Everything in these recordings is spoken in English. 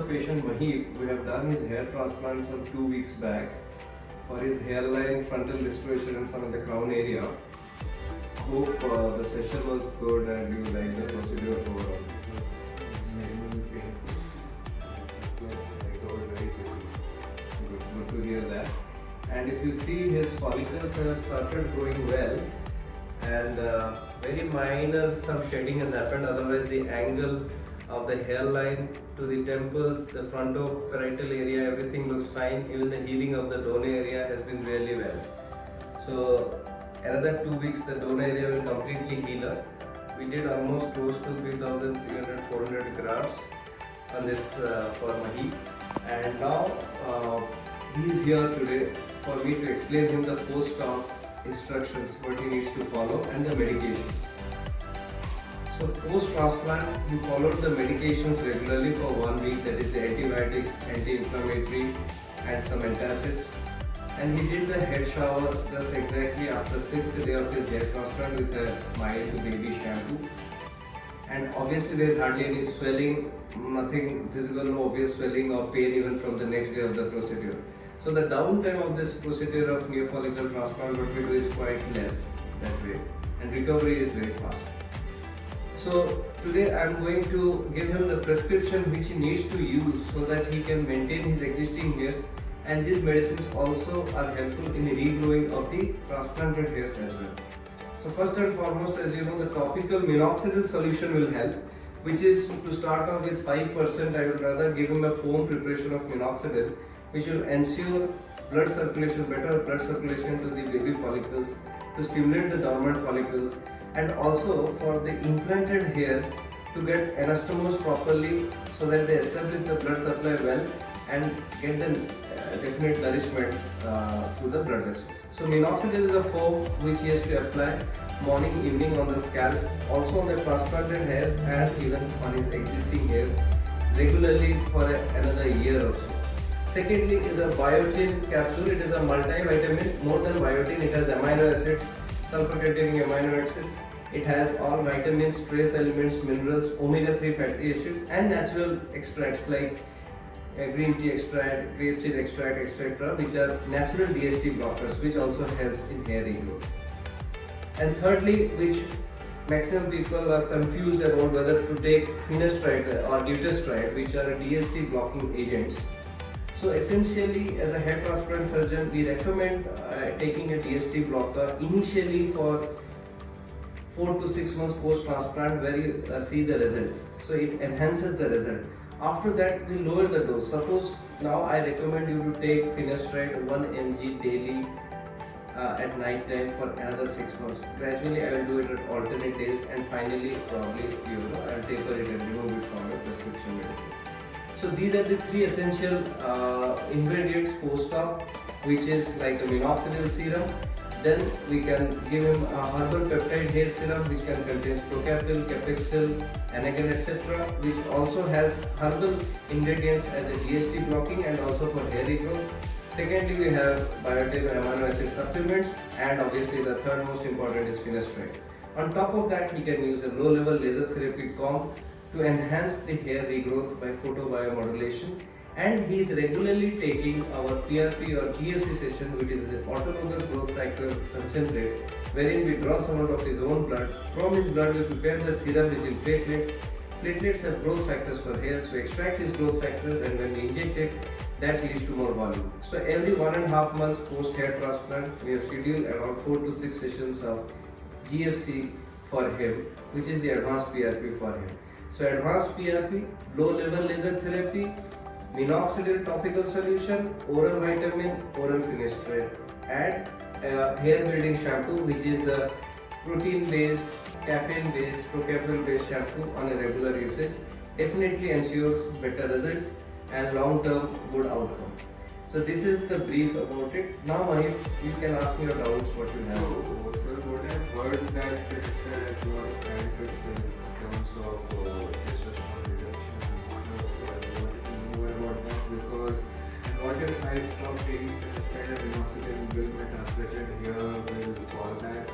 patient Mahip. We have done his hair transplant some 2 weeks back for his hairline, frontal restoration and some of the crown area. Hope the session was good and you like the procedure overall. Minimally painful. Recovered very quickly. Good to hear that. And if you see, his follicles have started growing well and very minor some shedding has happened. Otherwise the angle of the hairline to the temples, the frontoparietal area, everything looks fine. Even the healing of the donor area has been really well. So another 2 weeks the donor area will completely heal up. We did almost close to 3,300-400 grafts on this for Mahip, and now he is here today for me to explain him the post-op instructions, what he needs to follow and the medications. So post-transplant, he followed the medications regularly for 1 week, that is the antibiotics, anti-inflammatory and some antacids. And he did the head shower just exactly after 6th day of his hair transplant with a Mahip baby shampoo. And obviously there is hardly any swelling, nothing visible, no obvious swelling or pain even from the next day of the procedure. So the downtime of this procedure of new follicle transplant, what we do is quite less that way, and recovery is very fast. So today I am going to give him the prescription which he needs to use so that he can maintain his existing hairs, and these medicines also are helpful in regrowing of the transplanted hairs as well. So first and foremost, as you know, the topical minoxidil solution will help, which is to start off with 5%. I would rather give him a foam preparation of minoxidil, which will ensure blood circulation, better blood circulation to the baby follicles, to stimulate the dormant follicles, and also for the implanted hairs to get anastomosed properly so that they establish the blood supply well and get the definite nourishment through the blood vessels. So minoxidil is a foam which he has to apply morning, evening on the scalp, also on the transplanted hairs and even on his existing hairs regularly for another year or so. Secondly is a biotin capsule. It is a multivitamin. More than biotin, it has amino acids, sulfur-containing amino acids. It has all vitamins, trace elements, minerals, omega-3 fatty acids and natural extracts like green tea extract, grapeseed extract, etc., which are natural DHT blockers, which also helps in hair regrowth. And thirdly, which maximum people are confused about whether to take finasteride or dutasteride, which are DHT blocking agents. So essentially, as a hair transplant surgeon, we recommend taking a DHT blocker initially for 4 to 6 months post-transplant, where you see the results. So it enhances the result. After that, we lower the dose. Suppose now I recommend you to take finasteride 1 mg daily at night time for another 6 months. Gradually, I will do it at alternate days, and finally, probably I will taper it and remove it from your prescription medicine. So these are the 3 essential ingredients post-op, which is like a minoxidil serum. Then we can give him a herbal peptide hair serum, which can contain procapil, capexil, anagan, etc., which also has herbal ingredients as a DHT blocking and also for hair regrowth. Secondly, we have biotin amino acid supplements, and obviously the third most important is finasteride. On top of that, he can use a low-level laser therapy comb to enhance the hair regrowth by photobiomodulation, and he is regularly taking our PRP or GFC session, which is the autologous growth factor concentrate, wherein we draw some out of his own blood. From his blood we prepare the serum which is platelets. Platelets have growth factors for hair, so extract his growth factors, and when we inject it, that leads to more volume. So every 1.5 months post hair transplant, we have scheduled around 4 to 6 sessions of GFC for him, which is the advanced PRP for him. So advanced PRP, low level laser therapy, minoxidil topical solution, oral vitamin, oral finasteride, and hair building shampoo, which is a protein based, caffeine based, procapil based shampoo on a regular usage. Definitely ensures better results and long term good outcome. So this is the brief about it. Now Mahip, you can ask me your doubts what you have. So what I've heard that is there is a lot of side effects in terms of testosterone reduction. So I wanted to know more about that, because what if I stop taking finasteride and minoxidil, will my transplanted hair will fall back?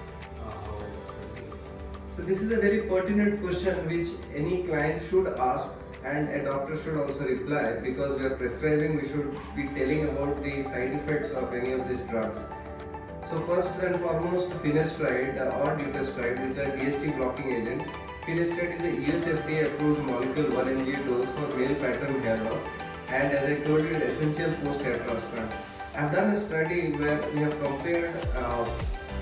So this is a very pertinent question which any client should ask, and a doctor should also reply, because we are prescribing, we should be telling about the side effects of any of these drugs. So first and foremost, finasteride or dutasteride, which are DHT blocking agents. Finasteride is a US FDA approved molecule 1 mg dose for male pattern hair loss, and as I told you, it is essential post hair transplant. I have done a study where we have compared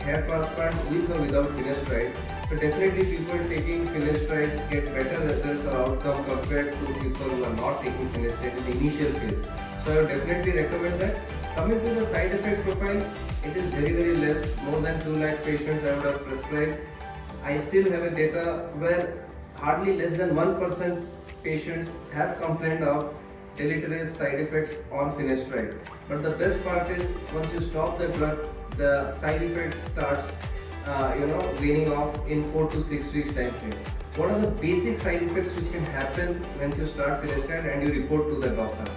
hair transplant with or without finasteride. So definitely people taking finasteride get better results or outcome compared to people who are not taking finasteride in the initial phase. So I would definitely recommend that. Coming to the side effect profile, it is very less. More than 2 lakh patients I would have prescribed. I still have a data where hardly less than 1% patients have complained of deleterious side effects on finasteride. But the best part is, once you stop the drug, the side effects starts weaning off in 4 to 6 weeks time frame. What are the basic side effects which can happen once you start finasteride and you report to the doctor?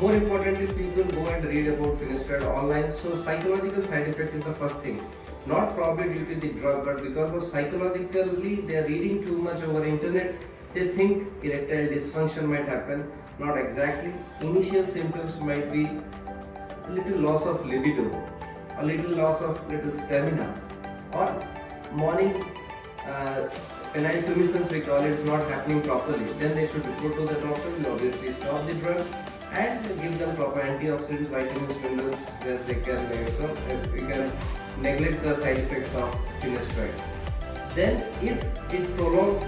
More importantly, people go and read about finasteride online. So psychological side effect is the first thing. Not probably due to the drug, but because of psychologically they are reading too much over internet, they think erectile dysfunction might happen. Not exactly. Initial symptoms might be a little loss of libido, a little loss of little stamina, or morning penile tumescence, we call it, is not happening properly. Then they should report to the doctor. We obviously stop the drug and give them proper antioxidants, vitamins, minerals, where they can we can neglect the side effects of finasteride. Then if it prolongs,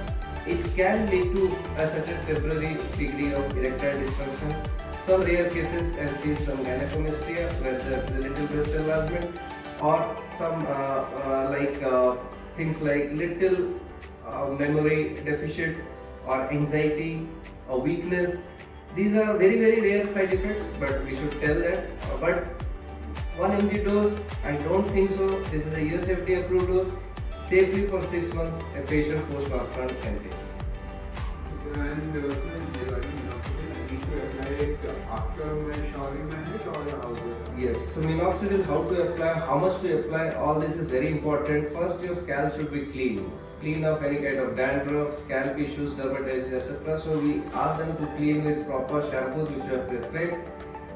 it can lead to a certain temporary degree of erectile dysfunction. Some rare cases I've seen some gynecomastia where there is a little breast enlargement, or some things like little memory deficit or anxiety or weakness. These are very rare side effects, but we should tell that. But 1 mg dose, I don't think so. This is a US FDA approved dose. Safely for 6 months, a patient post-transplant can take. And regarding minoxidil, I need to apply it after my showering my head, or how? Yes, so minoxidil, how to apply, how much to apply, all this is very important. First, your scalp should be clean of any kind of dandruff, scalp issues, dermatitis, etc. So we ask them to clean with proper shampoos which you have prescribed,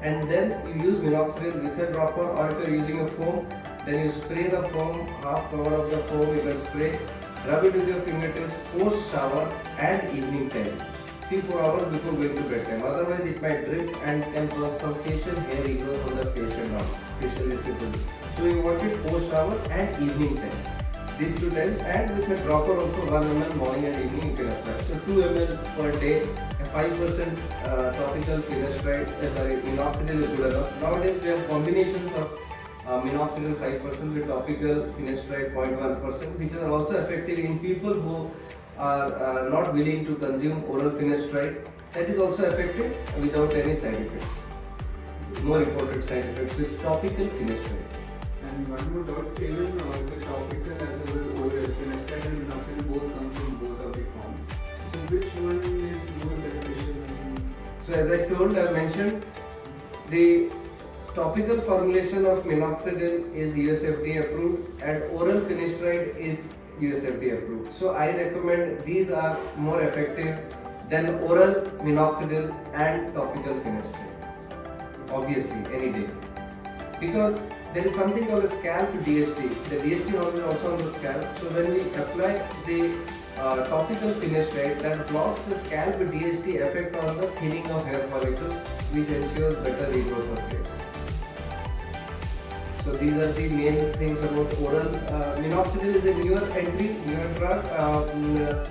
and then you use minoxidil with a dropper, or if you are using a foam, then you spray the foam, half cover of the foam you can spray, rub it with your fingertips post shower and evening time, 3-4 hours before going to bedtime. Otherwise it might drip and can cause some facial hair regrowth on the face and arm, facial residual. So you want it post shower and evening time. These 2 times, and with a dropper also 1 ml morning and evening you can apply. So 2 ml per day, a 5% topical finasteride, minoxidil is good enough. Nowadays we have combinations of minoxidil 5% with topical finasteride 0.1%, which are also effective in people who are not willing to consume oral finasteride. That is also effective without any side effects. No reported side effects with topical finasteride. And one more doubt, even the topical as well as oral finasteride and minoxidil both comes in both of the forms. So which one is more beneficial? So as I told, I mentioned the topical formulation of minoxidil is US FDA approved, and oral finasteride is US FDA approved. So I recommend these are more effective than oral minoxidil and topical finasteride. Obviously, any day. Because there is something called a scalp DHT. The DHT hormone is also on the scalp. So when we apply the topical finasteride, that blocks the scalp DHT effect on the thinning of hair follicles, which ensures better regrowth of hairs. So these are the main things about oral. Minoxidil is a newer entry, newer drug.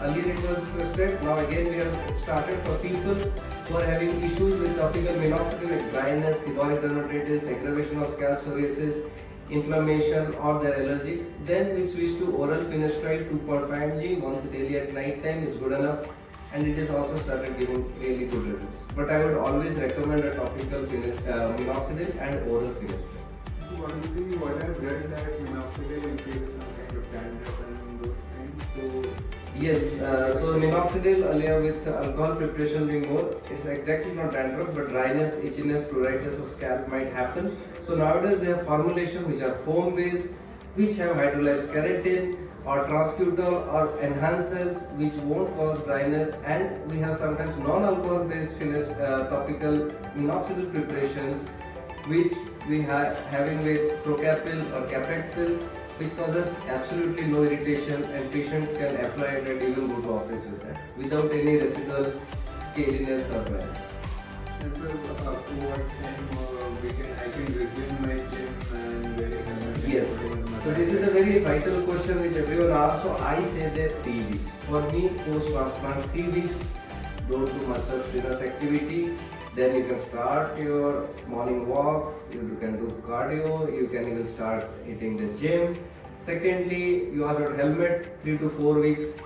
Earlier it was prescribed. Now again we have started for people who are having issues with topical minoxidil like dryness, seborrheic dermatitis, aggravation of scalp psoriasis, inflammation, or their allergy. Then we switch to oral finasteride 2.5 mg once daily at night time is good enough, and it has also started giving really good results. But I would always recommend a topical minoxidil and oral finasteride. One thing what I've read that minoxidil increases some kind of dandruff and those things. So yes, so minoxidil earlier with alcohol preparation being more, it's exactly not dandruff, but dryness, itchiness, pruritus of scalp might happen. So nowadays we have formulation which are foam based, which have hydrolyzed keratin, or transcutol or enhancers which won't cause dryness, and we have sometimes non-alcohol based fillers, topical minoxidil preparations which we have having with Procapil or Caprexil, which causes absolutely no irritation, and patients can apply it and even go to office with that without any residual scaliness or dryness. And so, up to what time I can resume my gym and wearing helmet? Yes. So this is a very vital question which everyone asks. So I say that 3 weeks. For me, post-transplant, 3 weeks, don't do much of strenuous activity. Then you can start your morning walks, you can do cardio, you can even start hitting the gym. Secondly, you asked about helmet, 3 to 4 weeks.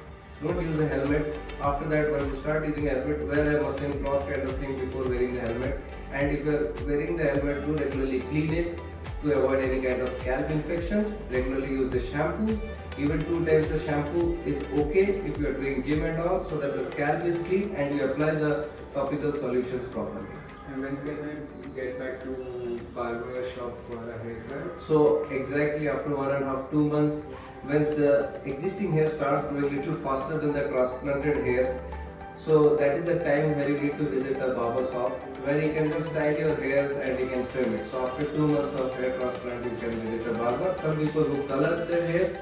Don't use a helmet. After that, when you start using a helmet, wear a muslin cloth kind of thing before wearing the helmet. And if you're wearing the helmet, do regularly clean it to avoid any kind of scalp infections. Regularly use the shampoos. Even 2 times the shampoo is okay if you are doing gym and all, so that the scalp is clean and you apply the topical solutions properly. And when can I get back to barber shop for a haircut? So exactly after 1.5 to 2 months, once the existing hair starts growing little faster than the transplanted hairs, so that is the time where you need to visit a barber shop where you can just style your hairs and you can trim it. So after 2 months of hair transplant, you can visit a barber. Some people who color their hairs,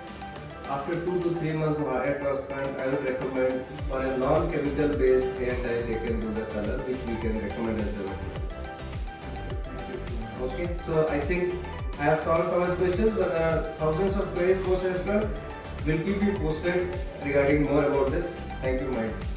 after 2 to 3 months of hair transplant, I would recommend for a non-chemical based hair dye they can do the color, which we can recommend as the material. Okay, so I think I have solved some of his questions, but there are thousands of queries post as well. We'll keep you posted regarding more about this. Thank you, Mahip.